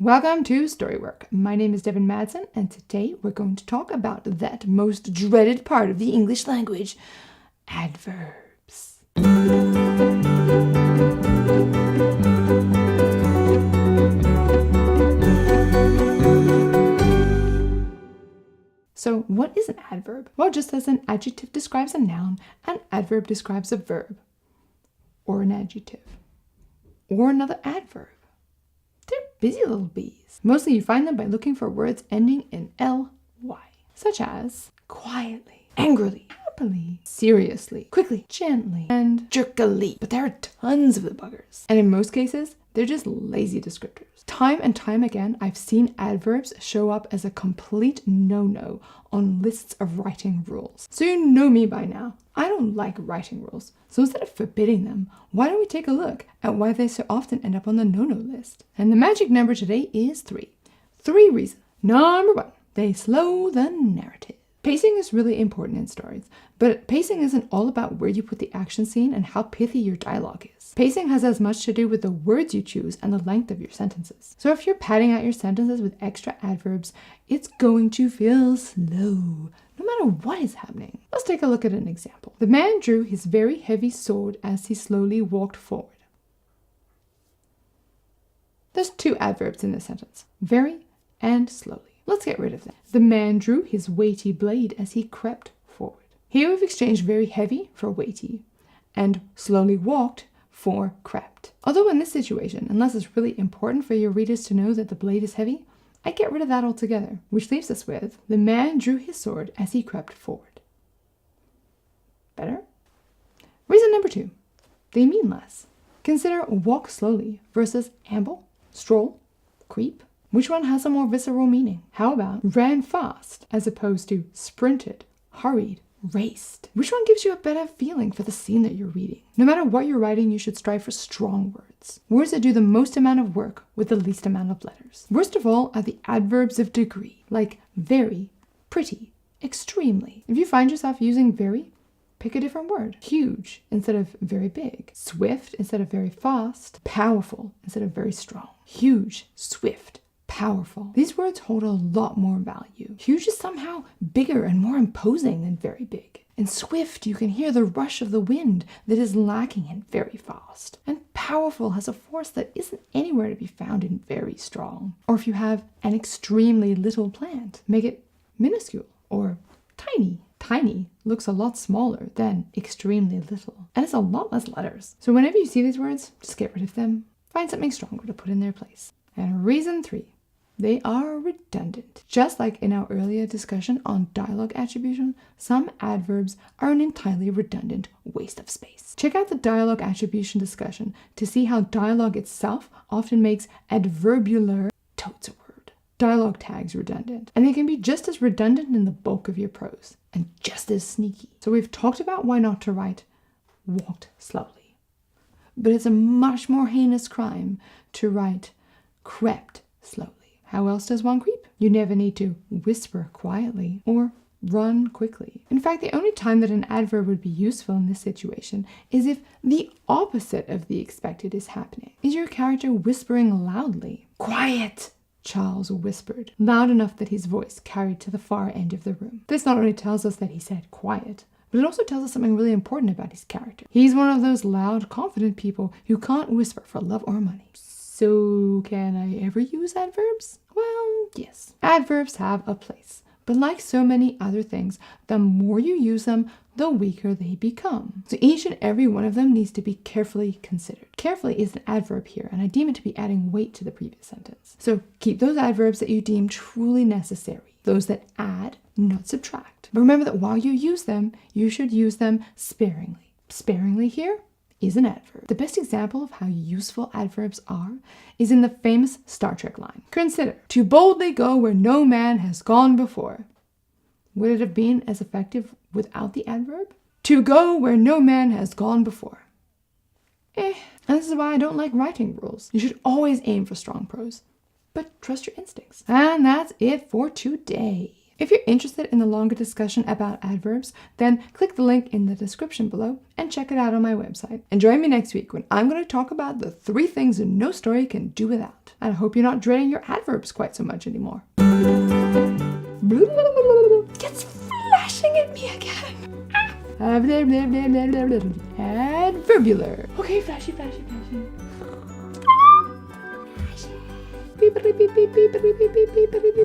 Welcome to Storywork. My name is Devin Madson, and today we're going to talk about that most dreaded part of the English language, adverbs. So what is an adverb? Well, just as an adjective describes a noun, an adverb describes a verb, or an adjective, or another adverb. They're busy little bees. Mostly you find them by looking for words ending in ly, such as quietly, angrily, happily, seriously, quickly, gently, and jerkily. But there are tons of the buggers. And in most cases, they're just lazy descriptors. Time and time again, I've seen adverbs show up as a complete no-no on lists of writing rules. So you know me by now. I don't like writing rules. So instead of forbidding them, why don't we take a look at why they so often end up on the no-no list? And the magic number today is 3. 3 reasons. Number 1, they slow the narrative. Pacing is really important in stories, but pacing isn't all about where you put the action scene and how pithy your dialogue is. Pacing has as much to do with the words you choose and the length of your sentences. So if you're padding out your sentences with extra adverbs, it's going to feel slow, no matter what is happening. Let's take a look at an example. The man drew his very heavy sword as he slowly walked forward. There's 2 adverbs in this sentence, very and slowly. Let's get rid of them. The man drew his weighty blade as he crept forward. Here we've exchanged very heavy for weighty and slowly walked for crept. Although in this situation, unless it's really important for your readers to know that the blade is heavy, I get rid of that altogether, which leaves us with the man drew his sword as he crept forward. Better? Reason number 2, they mean less. Consider walk slowly versus amble, stroll, creep. Which one has a more visceral meaning? How about ran fast as opposed to sprinted, hurried, raced? Which one gives you a better feeling for the scene that you're reading? No matter what you're writing, you should strive for strong words. Words that do the most amount of work with the least amount of letters. Worst of all are the adverbs of degree, like very, pretty, extremely. If you find yourself using very, pick a different word. Huge instead of very big. Swift instead of very fast. Powerful instead of very strong. Huge, swift, powerful. These words hold a lot more value. Huge is somehow bigger and more imposing than very big. In swift, you can hear the rush of the wind that is lacking in very fast. And powerful has a force that isn't anywhere to be found in very strong. Or if you have an extremely little plant, make it minuscule or tiny. Tiny looks a lot smaller than extremely little. And it's a lot less letters. So whenever you see these words, just get rid of them. Find something stronger to put in their place. And reason 3. They are redundant. Just like in our earlier discussion on dialogue attribution, some adverbs are an entirely redundant waste of space. Check out the dialogue attribution discussion to see how dialogue itself often makes adverbular totes a word. Dialogue tags redundant, and they can be just as redundant in the bulk of your prose, and just as sneaky. So we've talked about why not to write walked slowly. But it's a much more heinous crime to write crept slowly. How else does one creep? You never need to whisper quietly or run quickly. In fact, the only time that an adverb would be useful in this situation is if the opposite of the expected is happening. Is your character whispering loudly? Quiet, Charles whispered, loud enough that his voice carried to the far end of the room. This not only tells us that he said quiet, but it also tells us something really important about his character. He's one of those loud, confident people who can't whisper for love or money. So can I ever use adverbs? Well, yes. Adverbs have a place, but like so many other things, the more you use them, the weaker they become. So each and every one of them needs to be carefully considered. Carefully is an adverb here, and I deem it to be adding weight to the previous sentence. So keep those adverbs that you deem truly necessary, those that add, not subtract. But remember that while you use them, you should use them sparingly. Sparingly here is an adverb. The best example of how useful adverbs are is in the famous Star Trek line. Consider, to boldly go where no man has gone before. Would it have been as effective without the adverb? To go where no man has gone before. And this is why I don't like writing rules. You should always aim for strong prose, but trust your instincts. And that's it for today. If you're interested in the longer discussion about adverbs, then click the link in the description below and check it out on my website. And join me next week when I'm going to talk about the 3 things no story can do without. And I hope you're not dreading your adverbs quite so much anymore. It's flashing at me again. Adverbular. Okay, flashy. Beep, beep, beep, beep, beep, beep, beep, beep, beep, beep.